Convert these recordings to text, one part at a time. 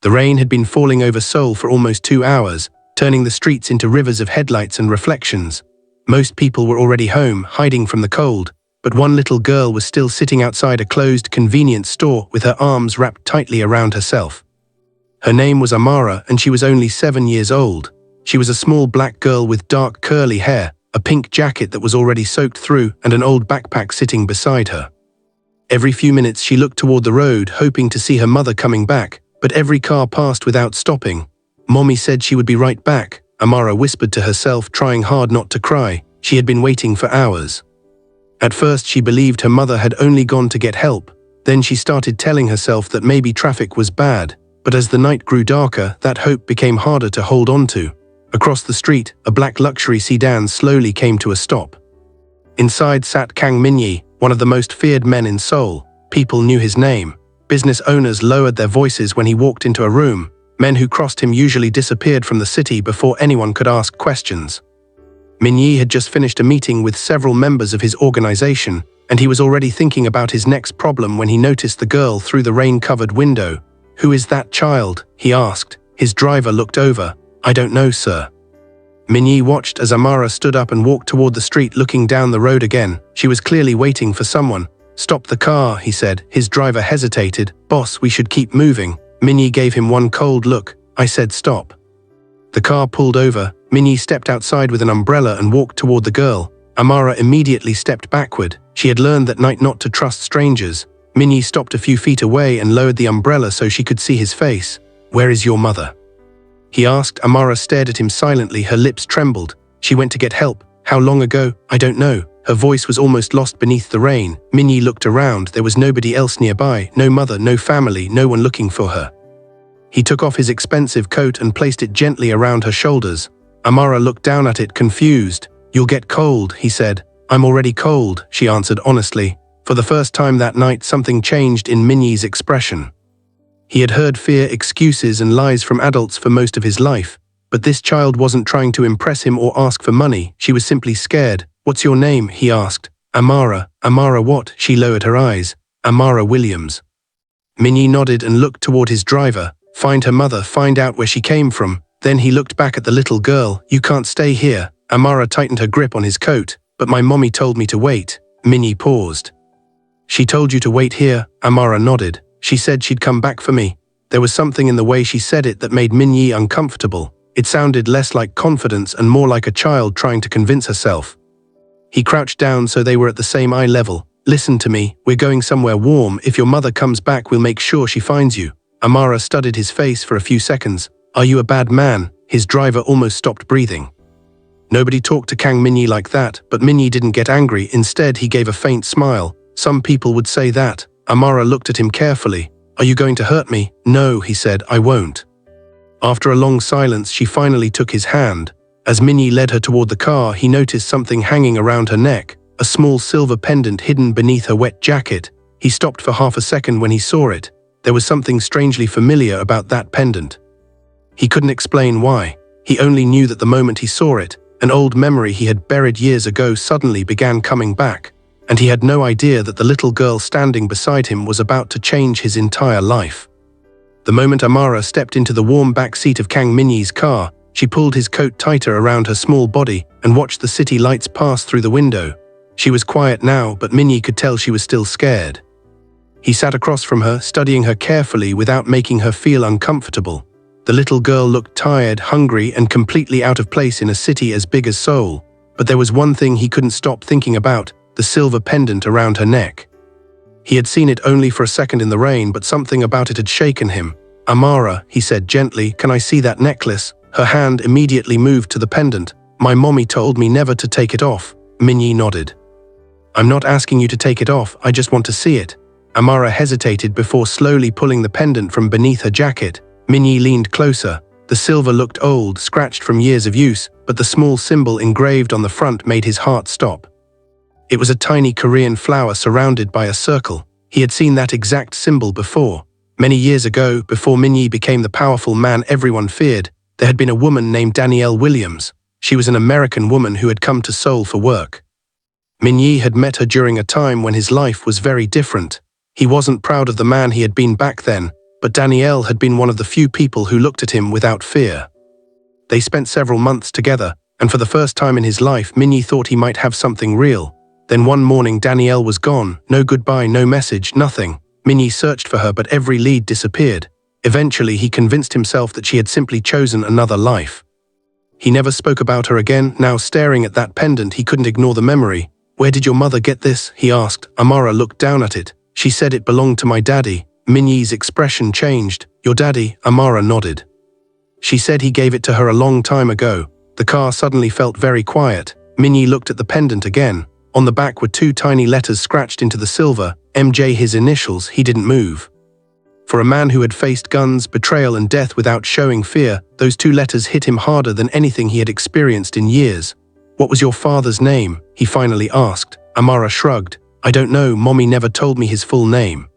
The rain had been falling over Seoul for almost 2 hours, turning the streets into rivers of headlights and reflections. Most people were already home, hiding from the cold, but one little girl was still sitting outside a closed convenience store with her arms wrapped tightly around herself. Her name was Amara, and she was only 7 years old. She was a small black girl with dark curly hair, a pink jacket that was already soaked through, and an old backpack sitting beside her. Every few minutes she looked toward the road, hoping to see her mother coming back, but every car passed without stopping. "Mommy said she would be right back," Amara whispered to herself, trying hard not to cry. She had been waiting for hours. At first she believed her mother had only gone to get help. Then she started telling herself that maybe traffic was bad, but as the night grew darker, that hope became harder to hold on to. Across the street, a black luxury sedan slowly came to a stop. Inside sat Kang Min-Jae, one of the most feared men in Seoul. People knew his name. Business owners lowered their voices when he walked into a room. Men who crossed him usually disappeared from the city before anyone could ask questions. Min-Jae had just finished a meeting with several members of his organization, and he was already thinking about his next problem when he noticed the girl through the rain-covered window. "Who is that child?" he asked. His driver looked over. "I don't know, sir." Min-Jae watched as Amara stood up and walked toward the street, looking down the road again. She was clearly waiting for someone. "Stop the car," he said. His driver hesitated. "Boss, we should keep moving." Min-Jae gave him one cold look. "I said stop." The car pulled over. Min-Jae stepped outside with an umbrella and walked toward the girl. Amara immediately stepped backward. She had learned that night not to trust strangers. Min-Jae stopped a few feet away and lowered the umbrella so she could see his face. "Where is your mother?" he asked. Amara stared at him silently. Her lips trembled. "She went to get help." "How long ago?" "I don't know." Her voice was almost lost beneath the rain. Min-Jae looked around. There was nobody else nearby. No mother, no family, no one looking for her. He took off his expensive coat and placed it gently around her shoulders. Amara looked down at it, confused. "You'll get cold," he said. "I'm already cold," she answered honestly. For the first time that night, something changed in Min-Jae's expression. He had heard fear, excuses, and lies from adults for most of his life. But this child wasn't trying to impress him or ask for money. She was simply scared. "What's your name?" he asked. "Amara." "Amara what?" She lowered her eyes. "Amara Williams." Min-Jae nodded and looked toward his driver. "Find her mother, find out where she came from." Then he looked back at the little girl. "You can't stay here." Amara tightened her grip on his coat. "But my mommy told me to wait." Min-Jae paused. "She told you to wait here?" Amara nodded. "She said she'd come back for me." There was something in the way she said it that made Min-Jae uncomfortable. It sounded less like confidence and more like a child trying to convince herself. He crouched down so they were at the same eye level. "Listen to me, we're going somewhere warm. If your mother comes back, we'll make sure she finds you." Amara studied his face for a few seconds. "Are you a bad man?" His driver almost stopped breathing. Nobody talked to Kang Min-Jae like that, but Min-Jae didn't get angry. Instead, he gave a faint smile. "Some people would say that." Amara looked at him carefully. "Are you going to hurt me?" "No," he said, "I won't." After a long silence, she finally took his hand. As Min-Jae led her toward the car, he noticed something hanging around her neck, a small silver pendant hidden beneath her wet jacket. He stopped for half a second when he saw it. There was something strangely familiar about that pendant. He couldn't explain why. He only knew that the moment he saw it, an old memory he had buried years ago suddenly began coming back, and he had no idea that the little girl standing beside him was about to change his entire life. The moment Amara stepped into the warm back seat of Kang Min-Jae's car, she pulled his coat tighter around her small body and watched the city lights pass through the window. She was quiet now, but Min-Jae could tell she was still scared. He sat across from her, studying her carefully without making her feel uncomfortable. The little girl looked tired, hungry, and completely out of place in a city as big as Seoul. But there was one thing he couldn't stop thinking about: the silver pendant around her neck. He had seen it only for a second in the rain, but something about it had shaken him. "Amara," he said gently, "can I see that necklace?" Her hand immediately moved to the pendant. "My mommy told me never to take it off." Min-Jae nodded. "I'm not asking you to take it off, I just want to see it." Amara hesitated before slowly pulling the pendant from beneath her jacket. Min-Jae leaned closer. The silver looked old, scratched from years of use, but the small symbol engraved on the front made his heart stop. It was a tiny Korean flower surrounded by a circle. He had seen that exact symbol before. Many years ago, before Min-Jae became the powerful man everyone feared, there had been a woman named Danielle Williams. She was an American woman who had come to Seoul for work. Min-Jae had met her during a time when his life was very different. He wasn't proud of the man he had been back then, but Danielle had been one of the few people who looked at him without fear. They spent several months together, and for the first time in his life, Min-Jae thought he might have something real. Then one morning Danielle was gone, no goodbye, no message, nothing. Min-Jae searched for her, but every lead disappeared. Eventually he convinced himself that she had simply chosen another life. He never spoke about her again. Now staring at that pendant, he couldn't ignore the memory. "Where did your mother get this?" he asked. Amara looked down at it. "She said it belonged to my daddy." Min-Jae's expression changed. "Your daddy?" Amara nodded. "She said he gave it to her a long time ago." The car suddenly felt very quiet. Min-Jae looked at the pendant again. On the back were 2 tiny letters scratched into the silver, MJ, his initials. He didn't move. For a man who had faced guns, betrayal and death without showing fear, those 2 letters hit him harder than anything he had experienced in years. "What was your father's name?" he finally asked. Amara shrugged. "I don't know, Mommy never told me his full name."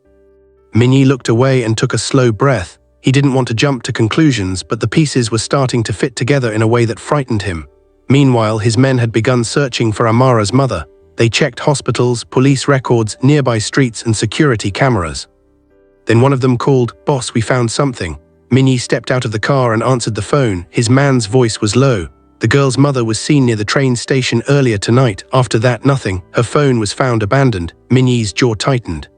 Min-Jae looked away and took a slow breath. He didn't want to jump to conclusions, but the pieces were starting to fit together in a way that frightened him. Meanwhile, his men had begun searching for Amara's mother. They checked hospitals, police records, nearby streets and security cameras. Then one of them called, "Boss, we found something." Min-Jae stepped out of the car and answered the phone. His man's voice was low. The girl's mother was seen near the train station earlier tonight. After that, nothing. Her phone was found abandoned. Min-Jae's jaw tightened.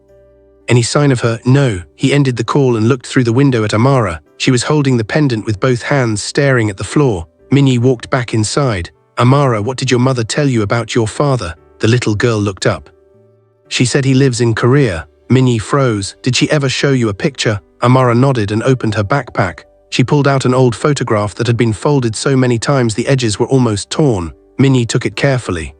"Any sign of her?" "No." He ended the call and looked through the window at Amara. She was holding the pendant with both hands, staring at the floor. Min-Jae walked back inside. "Amara, what did your mother tell you about your father?" The little girl looked up. "She said he lives in Korea." Min-Jae froze. "Did she ever show you a picture?" Amara nodded and opened her backpack. She pulled out an old photograph that had been folded so many times the edges were almost torn. Min-Jae took it carefully.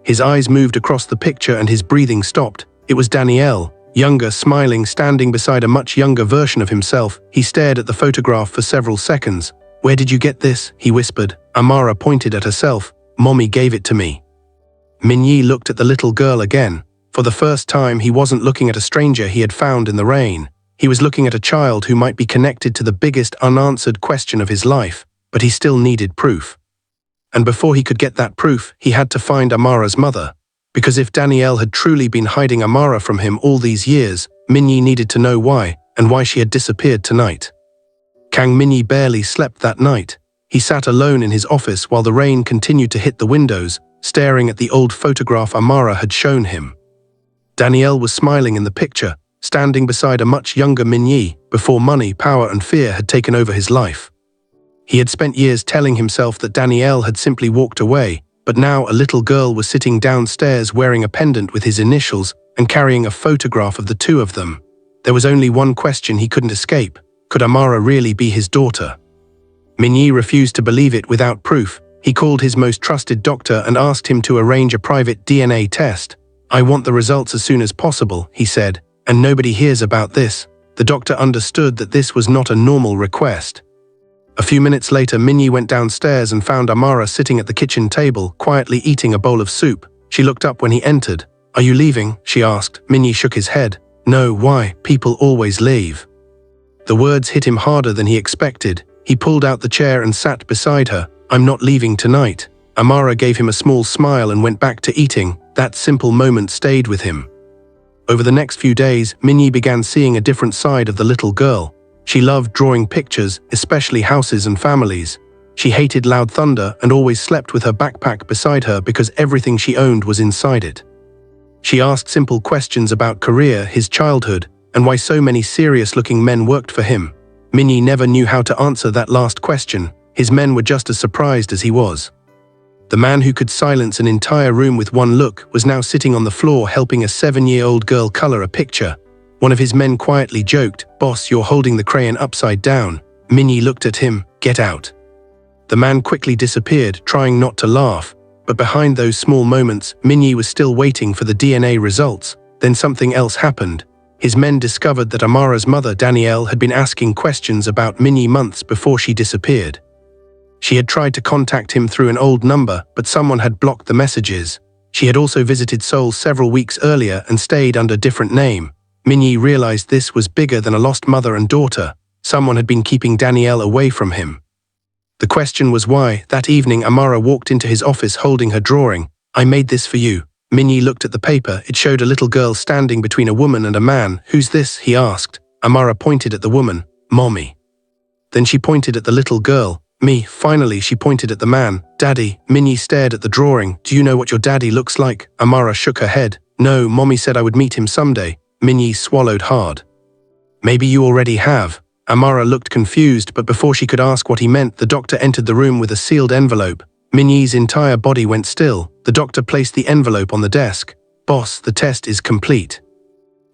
His eyes moved across the picture and his breathing stopped. It was Danielle. Younger, smiling, standing beside a much younger version of himself. He stared at the photograph for several seconds. "Where did you get this?" he whispered. Amara pointed at herself. "Mommy gave it to me." Min-Jae looked at the little girl again. For the first time, he wasn't looking at a stranger he had found in the rain. He was looking at a child who might be connected to the biggest unanswered question of his life, but he still needed proof. And before he could get that proof, he had to find Amara's mother. Because if Danielle had truly been hiding Amara from him all these years, Min-Jae needed to know why, and why she had disappeared tonight. Kang Min-Jae barely slept that night. He sat alone in his office while the rain continued to hit the windows, staring at the old photograph Amara had shown him. Danielle was smiling in the picture, standing beside a much younger Min-Jae, before money, power and fear had taken over his life. He had spent years telling himself that Danielle had simply walked away, but now a little girl was sitting downstairs wearing a pendant with his initials and carrying a photograph of the 2 of them. There was only one question he couldn't escape. Could Amara really be his daughter? Min-Jae refused to believe it without proof. He called his most trusted doctor and asked him to arrange a private DNA test. "I want the results as soon as possible," he said, "and nobody hears about this." The doctor understood that this was not a normal request. A few minutes later, Min-Jae went downstairs and found Amara sitting at the kitchen table, quietly eating a bowl of soup. She looked up when he entered. "Are you leaving?" she asked. Min-Jae shook his head. "No, why? People always leave." The words hit him harder than he expected. He pulled out the chair and sat beside her. "I'm not leaving tonight." Amara gave him a small smile and went back to eating. That simple moment stayed with him. Over the next few days, Min-Jae began seeing a different side of the little girl. She loved drawing pictures, especially houses and families. She hated loud thunder and always slept with her backpack beside her because everything she owned was inside it. She asked simple questions about Korea, his childhood, and why so many serious-looking men worked for him. Min-Jae never knew how to answer that last question. His men were just as surprised as he was. The man who could silence an entire room with one look was now sitting on the floor helping a 7-year-old girl color a picture. One of his men quietly joked, "Boss, you're holding the crayon upside down." Min-Jae looked at him. "Get out." The man quickly disappeared, trying not to laugh. But behind those small moments, Min-Jae was still waiting for the DNA results. Then something else happened. His men discovered that Amara's mother, Danielle, had been asking questions about Min-Jae months before she disappeared. She had tried to contact him through an old number, but someone had blocked the messages. She had also visited Seoul several weeks earlier and stayed under a different name. Min-Jae realized this was bigger than a lost mother and daughter. Someone had been keeping Danielle away from him. The question was why. That evening, Amara walked into his office holding her drawing. "I made this for you." Min-Jae looked at the paper. It showed a little girl standing between a woman and a man. "Who's this?" he asked. Amara pointed at the woman. Mommy. Then she pointed at the little girl. Me. Finally, she pointed at the man. Daddy. Min-Jae stared at the drawing. Do you know what your daddy looks like? Amara shook her head. No, Mommy said I would meet him someday. Min-Jae swallowed hard. Maybe you already have. Amara looked confused, but before she could ask what he meant, the doctor entered the room with a sealed envelope. Min-Jae's entire body went still. The doctor placed the envelope on the desk. Boss, the test is complete.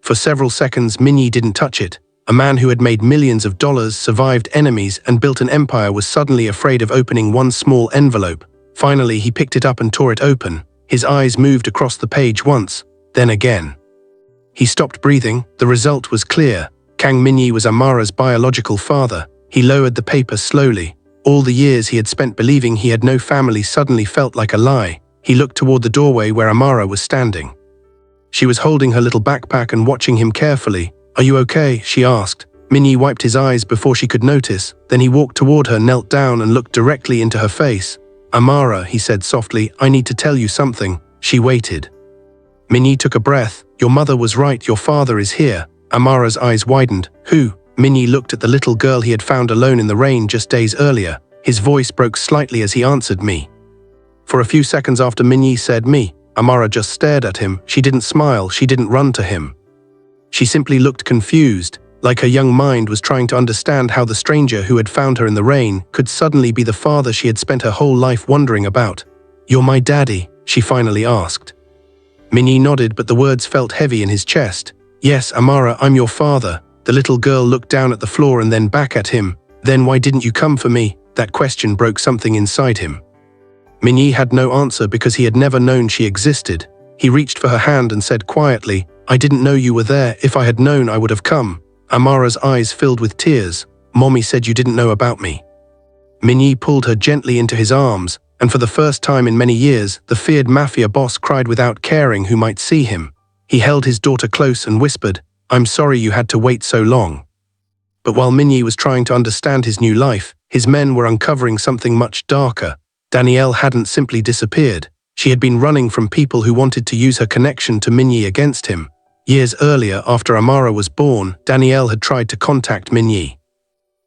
For several seconds, Min-Jae didn't touch it. A man who had made millions of dollars, survived enemies, and built an empire was suddenly afraid of opening one small envelope. Finally, he picked it up and tore it open. His eyes moved across the page once, then again. He stopped breathing. The result was clear. Kang Min-Jae was Amara's biological father. He lowered the paper slowly. All the years he had spent believing he had no family suddenly felt like a lie. He looked toward the doorway where Amara was standing. She was holding her little backpack and watching him carefully. Are you okay? She asked. Min-Jae wiped his eyes before she could notice. Then he walked toward her, knelt down and looked directly into her face. Amara, he said softly, I need to tell you something. She waited. Min-Jae took a breath. Your mother was right, your father is here. Amara's eyes widened. Who? Min-Jae looked at the little girl he had found alone in the rain just days earlier. His voice broke slightly as he answered, me. For a few seconds after Min-Jae said me, Amara just stared at him. She didn't smile, she didn't run to him. She simply looked confused, like her young mind was trying to understand how the stranger who had found her in the rain could suddenly be the father she had spent her whole life wondering about. You're my daddy, she finally asked. Min-Jae nodded, but the words felt heavy in his chest. Yes, Amara, I'm your father. The little girl looked down at the floor and then back at him. Then why didn't you come for me? That question broke something inside him. Min-Jae had no answer because he had never known she existed. He reached for her hand and said quietly, I didn't know you were there. If I had known, I would have come. Amara's eyes filled with tears. Mommy said you didn't know about me. Min-Jae pulled her gently into his arms, and for the first time in many years, the feared Mafia boss cried without caring who might see him. He held his daughter close and whispered, I'm sorry you had to wait so long. But while Min-Jae was trying to understand his new life, his men were uncovering something much darker. Danielle hadn't simply disappeared. She had been running from people who wanted to use her connection to Min-Jae against him. Years earlier, after Amara was born, Danielle had tried to contact Min-Jae.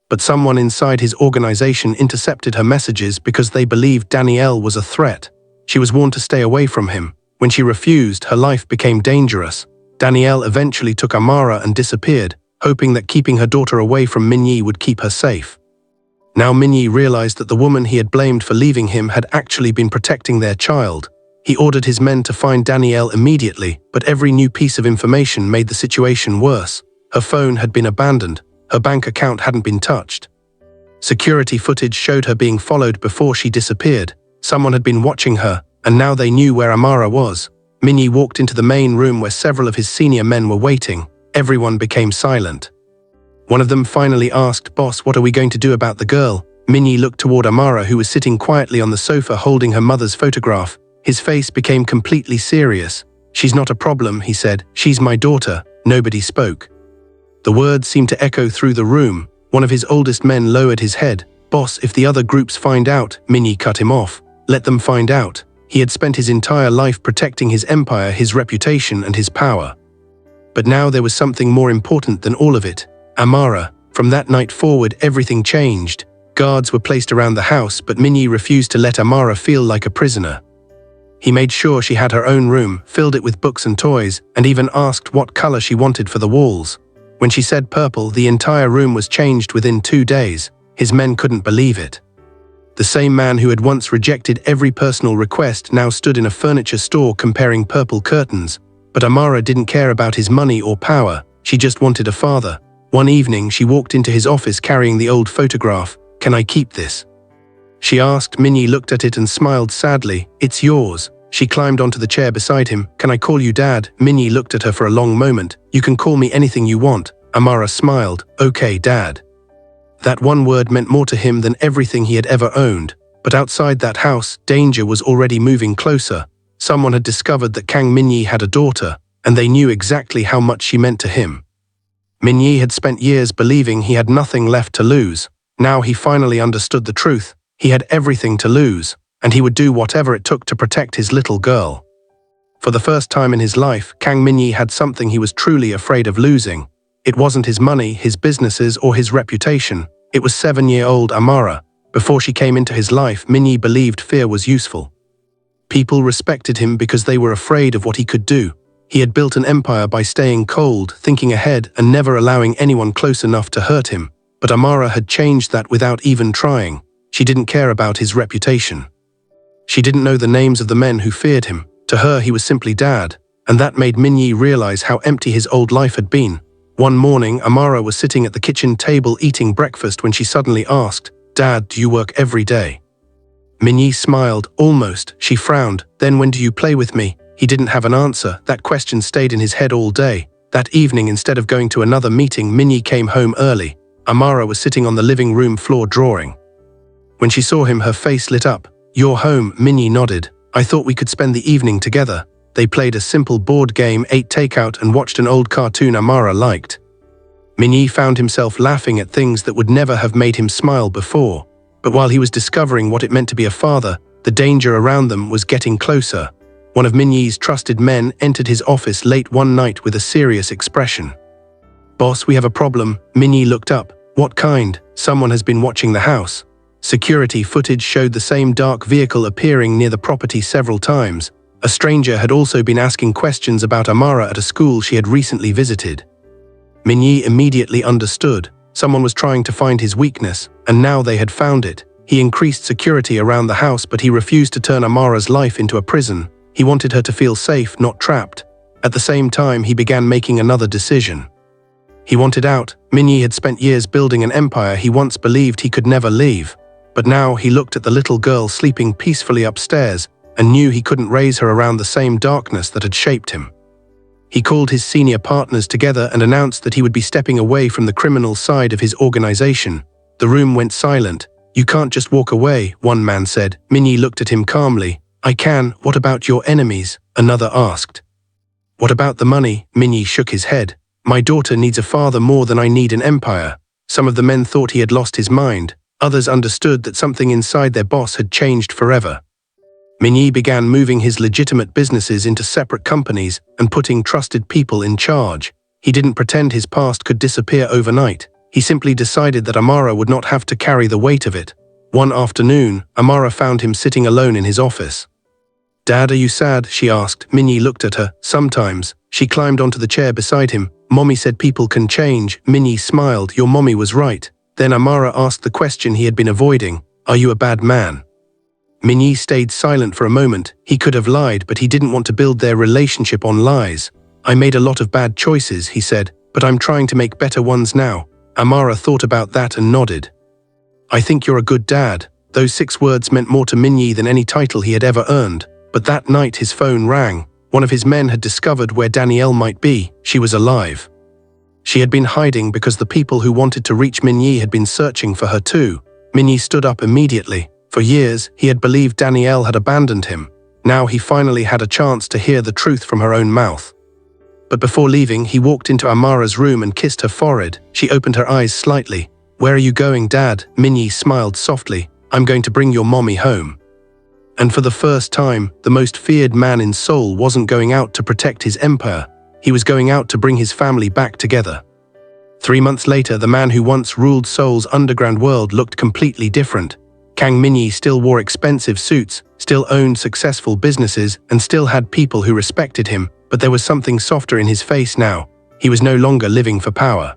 But someone inside his organization intercepted her messages because they believed Danielle was a threat. She was warned to stay away from him. When she refused, her life became dangerous. Danielle eventually took Amara and disappeared, hoping that keeping her daughter away from Min-Jae would keep her safe. Now Min-Jae realized that the woman he had blamed for leaving him had actually been protecting their child. He ordered his men to find Danielle immediately, but every new piece of information made the situation worse. Her phone had been abandoned. Her bank account hadn't been touched. Security footage showed her being followed before she disappeared. Someone had been watching her, and now they knew where Amara was. Min-Jae walked into the main room where several of his senior men were waiting. Everyone became silent. One of them finally asked, Boss, what are we going to do about the girl? Min-Jae looked toward Amara, who was sitting quietly on the sofa holding her mother's photograph. His face became completely serious. She's not a problem, he said. She's my daughter. Nobody spoke. The words seemed to echo through the room. One of his oldest men lowered his head. Boss, if the other groups find out, Min-Jae cut him off. Let them find out. He had spent his entire life protecting his empire, his reputation, and his power. But now there was something more important than all of it. Amara. From that night forward, everything changed. Guards were placed around the house, but Min-Jae refused to let Amara feel like a prisoner. He made sure she had her own room, filled it with books and toys, and even asked what color she wanted for the walls. When she said purple, the entire room was changed within 2 days. His men couldn't believe it. The same man who had once rejected every personal request now stood in a furniture store comparing purple curtains. But Amara didn't care about his money or power. She just wanted a father. One evening, she walked into his office carrying the old photograph. Can I keep this? She asked. Min-Jae looked at it and smiled sadly. It's yours. She climbed onto the chair beside him. Can I call you Dad? Min-Jae looked at her for a long moment. You can call me anything you want. Amara smiled. Okay, Dad. That one word meant more to him than everything he had ever owned. But outside that house, danger was already moving closer. Someone had discovered that Kang Min-Jae had a daughter, and they knew exactly how much she meant to him. Min-Jae had spent years believing he had nothing left to lose. Now he finally understood the truth. He had everything to lose, and he would do whatever it took to protect his little girl. For the first time in his life, Kang Min-Jae had something he was truly afraid of losing. It wasn't his money, his businesses, or his reputation. It was 7-year-old Amara. Before she came into his life, Min-Jae believed fear was useful. People respected him because they were afraid of what he could do. He had built an empire by staying cold, thinking ahead, and never allowing anyone close enough to hurt him. But Amara had changed that without even trying. She didn't care about his reputation. She didn't know the names of the men who feared him. To her, he was simply Dad, and that made Min-Jae realize how empty his old life had been. One morning, Amara was sitting at the kitchen table eating breakfast when she suddenly asked, "Dad, do you work every day?" Min-Jae smiled, almost. She frowned. "Then when do you play with me?" He didn't have an answer. That question stayed in his head all day. That evening, instead of going to another meeting, Min-Jae came home early. Amara was sitting on the living room floor drawing. When she saw him, her face lit up. "You're home," Min-Jae nodded. "I thought we could spend the evening together." They played a simple board game, ate takeout, and watched an old cartoon Amara liked. Min-Jae found himself laughing at things that would never have made him smile before. But while he was discovering what it meant to be a father, the danger around them was getting closer. One of Min-Jae's trusted men entered his office late one night with a serious expression. "Boss, we have a problem." Min-Jae looked up. "What kind?" "Someone has been watching the house." Security footage showed the same dark vehicle appearing near the property several times. A stranger had also been asking questions about Amara at a school she had recently visited. Min-Jae immediately understood. Someone was trying to find his weakness, and now they had found it. He increased security around the house, but he refused to turn Amara's life into a prison. He wanted her to feel safe, not trapped. At the same time, he began making another decision. He wanted out. Min-Jae had spent years building an empire he once believed he could never leave. But now he looked at the little girl sleeping peacefully upstairs and knew he couldn't raise her around the same darkness that had shaped him. He called his senior partners together and announced that he would be stepping away from the criminal side of his organization. The room went silent. "You can't just walk away," one man said. Min-Jae looked at him calmly. "I can. What about your enemies?" another asked. "What about the money?" Min-Jae shook his head. "My daughter needs a father more than I need an empire." Some of the men thought he had lost his mind. Others understood that something inside their boss had changed forever. Min-Jae began moving his legitimate businesses into separate companies and putting trusted people in charge. He didn't pretend his past could disappear overnight. He simply decided that Amara would not have to carry the weight of it. One afternoon, Amara found him sitting alone in his office. "Dad, are you sad?" she asked. Min-Jae looked at her. "Sometimes." She climbed onto the chair beside him. "Mommy said people can change." Min-Jae smiled. "Your mommy was right." Then Amara asked the question he had been avoiding. "Are you a bad man?" Min-Jae stayed silent for a moment. He could have lied, but he didn't want to build their relationship on lies. "I made a lot of bad choices," he said, "but I'm trying to make better ones now." Amara thought about that and nodded. "I think you're a good dad." Those 6 words meant more to Min-Jae than any title he had ever earned. But that night his phone rang. One of his men had discovered where Danielle might be. She was alive. She had been hiding because the people who wanted to reach Min-Jae had been searching for her too. Min-Jae stood up immediately. For years, he had believed Danielle had abandoned him. Now he finally had a chance to hear the truth from her own mouth. But before leaving, he walked into Amara's room and kissed her forehead. She opened her eyes slightly. "Where are you going, Dad?" Min-Jae smiled softly. "I'm going to bring your mommy home." And for the first time, the most feared man in Seoul wasn't going out to protect his empire. He was going out to bring his family back together. 3 months later, the man who once ruled Seoul's underground world looked completely different. Kang Min-Jae still wore expensive suits, still owned successful businesses, and still had people who respected him, but there was something softer in his face now. He was no longer living for power.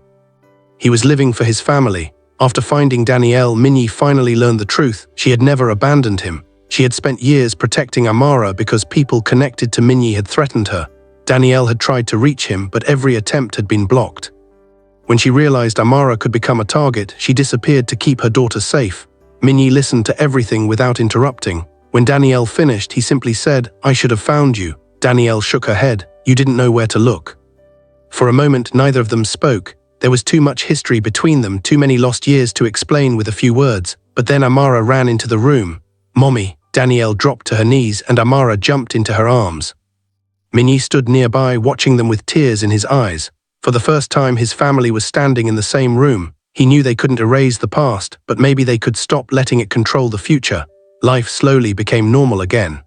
He was living for his family. After finding Danielle, Min-Jae finally learned the truth. She had never abandoned him. She had spent years protecting Amara because people connected to Min-Jae had threatened her. Danielle had tried to reach him, but every attempt had been blocked. When she realized Amara could become a target, she disappeared to keep her daughter safe. Min-Jae listened to everything without interrupting. When Danielle finished, he simply said, "I should have found you." Danielle shook her head. "You didn't know where to look." For a moment, neither of them spoke. There was too much history between them, too many lost years to explain with a few words. But then Amara ran into the room. "Mommy." Danielle dropped to her knees and Amara jumped into her arms. Min-Jae stood nearby, watching them with tears in his eyes. For the first time, his family was standing in the same room. He knew they couldn't erase the past, but maybe they could stop letting it control the future. Life slowly became normal again.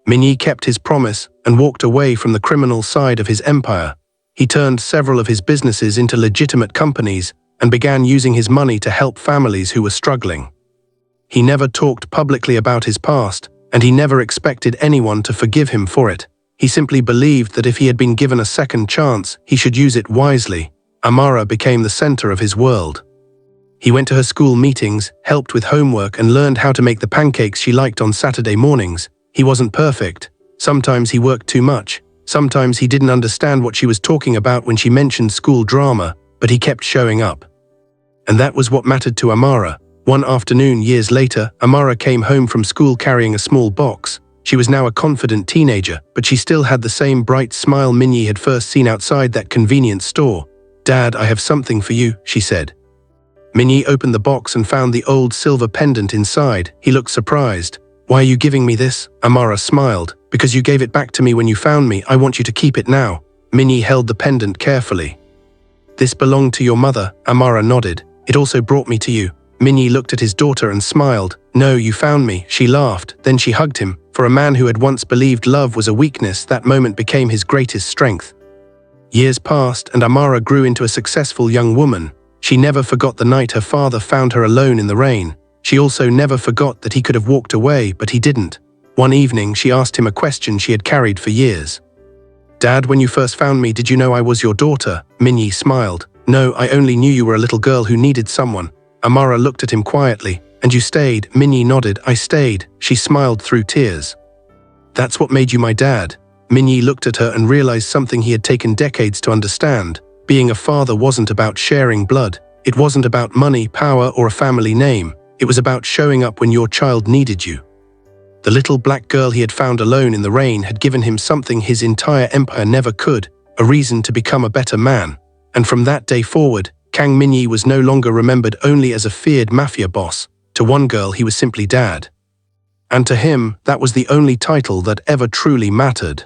Min-Jae kept his promise and walked away from the criminal side of his empire. He turned several of his businesses into legitimate companies and began using his money to help families who were struggling. He never talked publicly about his past, and he never expected anyone to forgive him for it. He simply believed that if he had been given a second chance, he should use it wisely. Amara became the center of his world. He went to her school meetings, helped with homework, and learned how to make the pancakes she liked on Saturday mornings. He wasn't perfect. Sometimes he worked too much. Sometimes he didn't understand what she was talking about when she mentioned school drama, but he kept showing up. And that was what mattered to Amara. One afternoon, years later, Amara came home from school carrying a small box. She was now a confident teenager, but she still had the same bright smile Min-Jae had first seen outside that convenience store. "Dad, I have something for you," she said. Min-Jae opened the box and found the old silver pendant inside. He looked surprised. "Why are you giving me this?" Amara smiled. "Because you gave it back to me when you found me. I want you to keep it now." Min-Jae held the pendant carefully. "This belonged to your mother," Amara nodded. "It also brought me to you." Min-Jae looked at his daughter and smiled. "No, you found me." She laughed. Then she hugged him. For a man who had once believed love was a weakness, that moment became his greatest strength. Years passed, and Amara grew into a successful young woman. She never forgot the night her father found her alone in the rain. She also never forgot that he could have walked away, but he didn't. One evening, she asked him a question she had carried for years. "Dad, when you first found me, did you know I was your daughter?" Min-Jae smiled. "No, I only knew you were a little girl who needed someone." Amara looked at him quietly. "And you stayed?" Min-Jae nodded. "I stayed." She smiled through tears. "That's what made you my dad." Min-Jae looked at her and realized something he had taken decades to understand. Being a father wasn't about sharing blood. It wasn't about money, power, or a family name. It was about showing up when your child needed you. The little black girl he had found alone in the rain had given him something his entire empire never could, a reason to become a better man. And from that day forward, Kang Min-Jae was no longer remembered only as a feared mafia boss. To one girl, he was simply dad. And to him, that was the only title that ever truly mattered.